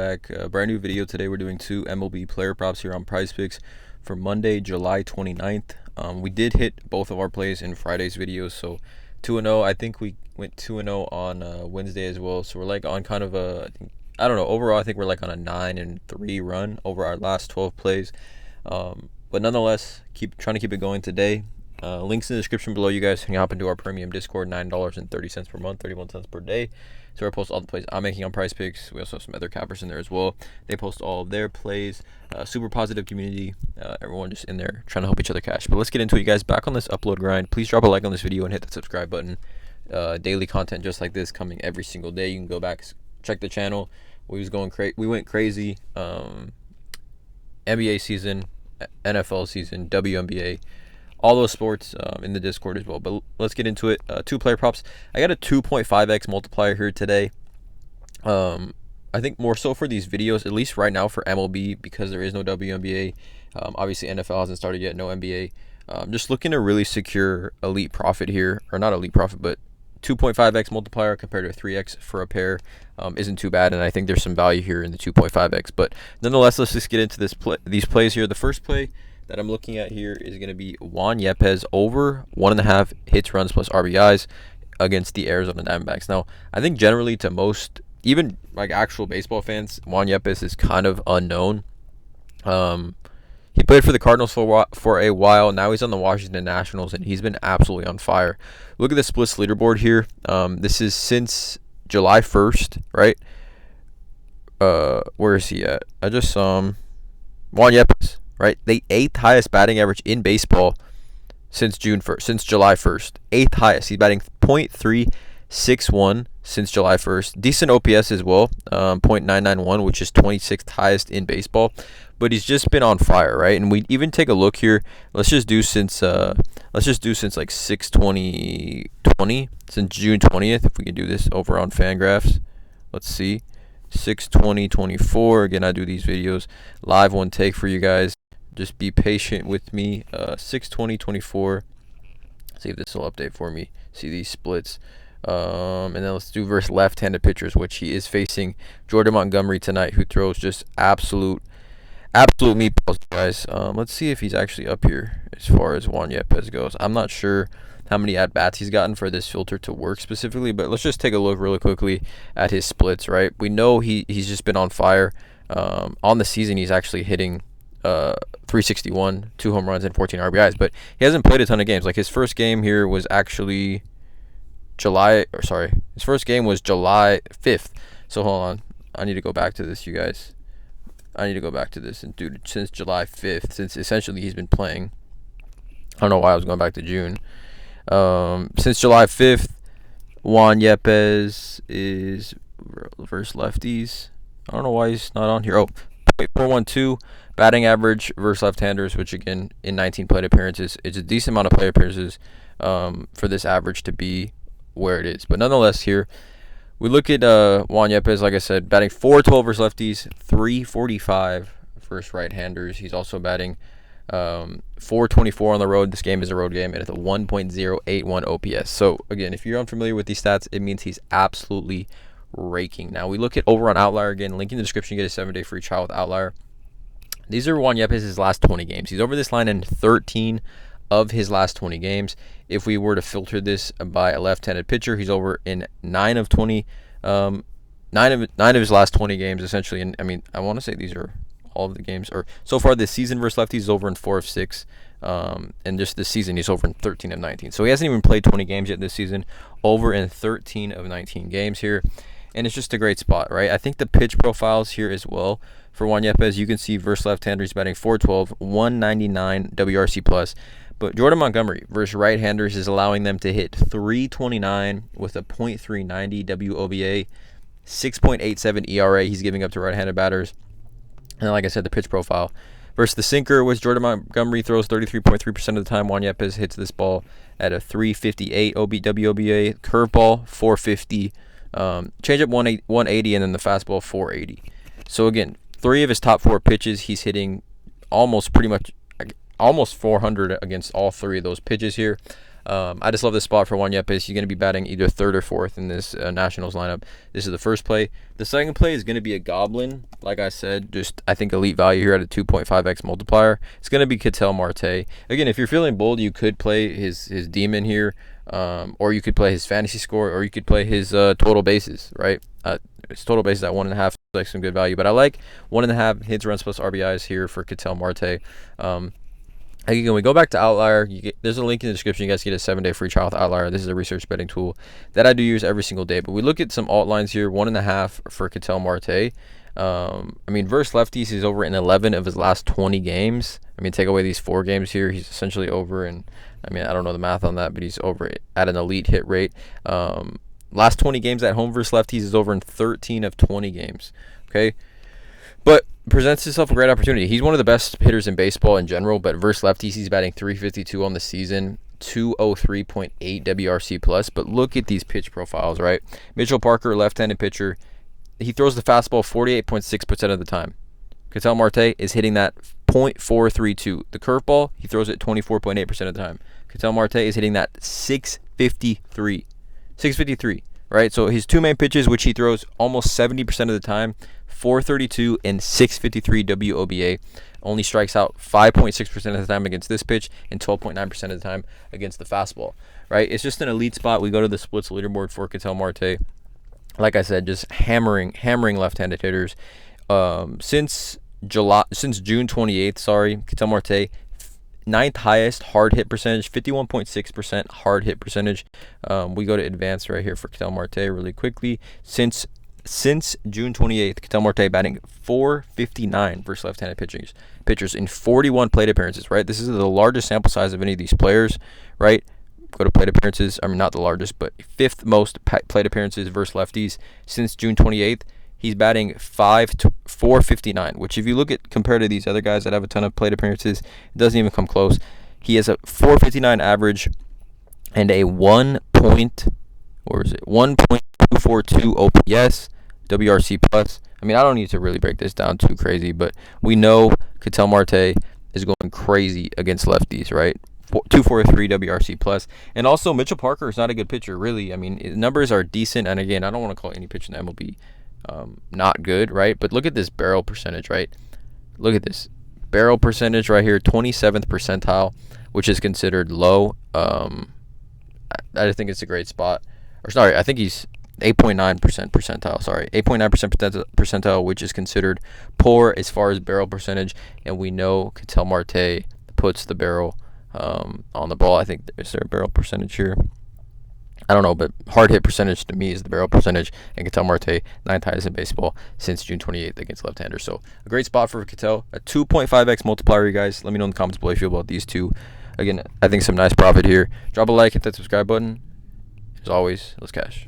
Back, brand new video today. We're doing two MLB player props here on PrizePicks for Monday, July 29th. We did hit both of our plays in Friday's videos, so 2-0. I think we went 2-0 on Wednesday as well. So we're like on kind of I don't know. Overall, I think we're like on a 9-3 run over our last 12 plays. But nonetheless, keep trying to keep it going today. Links in the description below. You guys can hop into our premium Discord, $9.30 per month, 31 cents per day. So I post all the plays I'm making on PrizePicks. We also have some other cappers in there as well. They post all of their plays. Super positive community. Everyone just in there trying to help each other cash. But let's get into it, you guys. Back on this upload grind. Please drop a like on this video and hit the subscribe button. Daily content just like this coming every single day. You can go back, check the channel. We went crazy. NBA season, NFL season, WNBA. All those sports in the Discord as well. But let's get into it. Two player props. I got a 2.5x multiplier here today. I think more so for these videos, at least right now for MLB, because there is no WNBA. Obviously, NFL hasn't started yet. No NBA. Just looking to really secure elite profit here. Or not elite profit, but 2.5x multiplier compared to 3x for a pair isn't too bad. And I think there's some value here in the 2.5x. But nonetheless, let's just get into these plays here. The first play that I'm looking at here is going to be Juan Yepez over 1.5 hits, runs plus RBIs against the Arizona Diamondbacks. Now, I think generally to most, even like actual baseball fans, Juan Yepez is kind of unknown. He played for the Cardinals for a while. Now he's on the Washington Nationals, and he's been absolutely on fire. Look at the splits leaderboard here. This is since July 1st, right? Where is he at? I just saw him. Juan Yepez. Right, the 8th highest batting average in baseball since July 1st. 8th highest. He's batting .361 since July 1st. Decent OPS as well, .991, which is 26th highest in baseball. But he's just been on fire, right? And we even take a look here. Let's just do since like 6/20/20, since June 20th. If we can do this over on Fangraphs, let's see. 6/20/24. Again, I do these videos live, one take for you guys. Just be patient with me. 6/20/24. See if this will update for me. See these splits. And then let's do versus left-handed pitchers, which he is facing Jordan Montgomery tonight, who throws just absolute meatballs, guys. Let's see if he's actually up here as far as Juan Yepez goes. I'm not sure how many at-bats he's gotten for this filter to work specifically, but let's just take a look really quickly at his splits, right? We know he's just been on fire. On the season, he's actually hitting .361, 2 home runs and 14 RBIs, but he hasn't played a ton of games. Like his first game here was actually July 5th. So hold on, I need to go back to this, you guys. I need to go back to this, and dude, since July 5th, since essentially he's been playing. I don't know why I was going back to June. Since July 5th, Juan Yepez is versus lefties. I don't know why he's not on here. Oh, .412 batting average versus left-handers, which again in 19 plate appearances, it's a decent amount of plate appearances for this average to be where it is. But nonetheless, here we look at Juan Yepez, like I said, batting .412 versus lefties, .345 versus right-handers. He's also batting .424 on the road. This game is a road game, and it's a 1.081 OPS. So again, if you're unfamiliar with these stats, it means he's absolutely raking. Now we look at over on Outlier again. Link in the description. You get a 7-day free trial with Outlier. These are Juan Yepez's last 20 games. He's over this line in 13 of his last 20 games. If we were to filter this by a left-handed pitcher, he's over in 9 of 20. 9 of his last 20 games, essentially. And I mean, I want to say these are all of the games, or so far this season versus lefties, is over in 4 of 6. And just this season, he's over in 13 of 19. So he hasn't even played 20 games yet this season. Over in 13 of 19 games here. And it's just a great spot, right? I think the pitch profiles here as well for Juan Yepez, you can see versus left-hander, he's batting .412, 199 WRC plus. But Jordan Montgomery versus right-handers is allowing them to hit .329 with a .390 WOBA, 6.87 ERA he's giving up to right-handed batters. And like I said, the pitch profile versus the sinker, which Jordan Montgomery throws 33.3% of the time. Juan Yepez hits this ball at a .358 WOBA, curveball .450. Changeup 180, and then the fastball 480. So again, 3 of his top 4 pitches, he's hitting almost 400 against all 3 of those pitches here. I just love this spot for Juan Yepes. He's going to be batting either third or fourth in this Nationals lineup. This is the first play. The second play is going to be a Goblin. Like I said, just I think elite value here at a 2.5x multiplier. It's going to be Ketel Marte. Again, if you're feeling bold, you could play his Demon here, or you could play his fantasy score, or you could play his total bases, right? His total bases at 1.5, like some good value. But I like 1.5 hits, runs plus RBIs here for Ketel Marte. Again, when we go back to Outlier, there's a link in the description. You guys get a 7-day free trial with Outlier. This is a research betting tool that I do use every single day. But we look at some alt lines here. 1.5 for Ketel Marte. I mean, versus lefties, he's over in 11 of his last 20 games. I mean, take away these 4 games here, he's essentially over. And I mean, I don't know the math on that, but he's over at an elite hit rate. Last 20 games at home versus lefties is over in 13 of 20 games. Okay, but presents himself a great opportunity. He's one of the best hitters in baseball in general, but versus lefties, he's batting .352 on the season, 203.8 WRC plus. But look at these pitch profiles, right? Mitchell Parker, left-handed pitcher, he throws the fastball 48.6% of the time. Ketel Marte is hitting that .432. The curveball, he throws it 24.8% of the time. Ketel Marte is hitting that 653. 653, right? So his two main pitches, which he throws almost 70% of the time, 432 and 653 WOBA, only strikes out 5.6% of the time against this pitch and 12.9% of the time against the fastball, right? It's just an elite spot. We go to the splits leaderboard for Ketel Marte. Like I said, just hammering left-handed hitters. Since June 28th, Ketel Marte, 9th highest hard hit percentage, 51.6% hard hit percentage. We go to advanced right here for Ketel Marte really quickly. Since June 28th, Ketel Marte batting .459 versus left-handed pitchers in 41 plate appearances, right? This is the largest sample size of any of these players, right? Go to plate appearances. I mean, not the largest, but 5th most plate appearances versus lefties since June 28th. He's batting .459, which if you look at compared to these other guys that have a ton of plate appearances, it doesn't even come close. He has a .459 average and a 1.242 OPS, WRC plus. I mean, I don't need to really break this down too crazy, but we know Ketel Marte is going crazy against lefties, right? 243 WRC plus. And also Mitchell Parker is not a good pitcher, really. I mean, his numbers are decent, and again, I don't want to call any pitcher in the MLB not good, right? But look at this barrel percentage, right? Look at this barrel percentage right here, 27th percentile, which is considered low. I just think it's a great spot. Or sorry, I think he's 8.9% percentile. Sorry, 8.9% percentile, which is considered poor as far as barrel percentage. And we know Ketel Marte puts the barrel on the ball. I think is there a barrel percentage here? I don't know, but hard hit percentage to me is the barrel percentage, and Ketel Marte, 9th highest in baseball since June 28th against left-handers. So a great spot for Ketel, a 2.5x multiplier, you guys. Let me know in the comments below how you feel about these two. Again, I think some nice profit here. Drop a like, hit that subscribe button. As always, let's cash.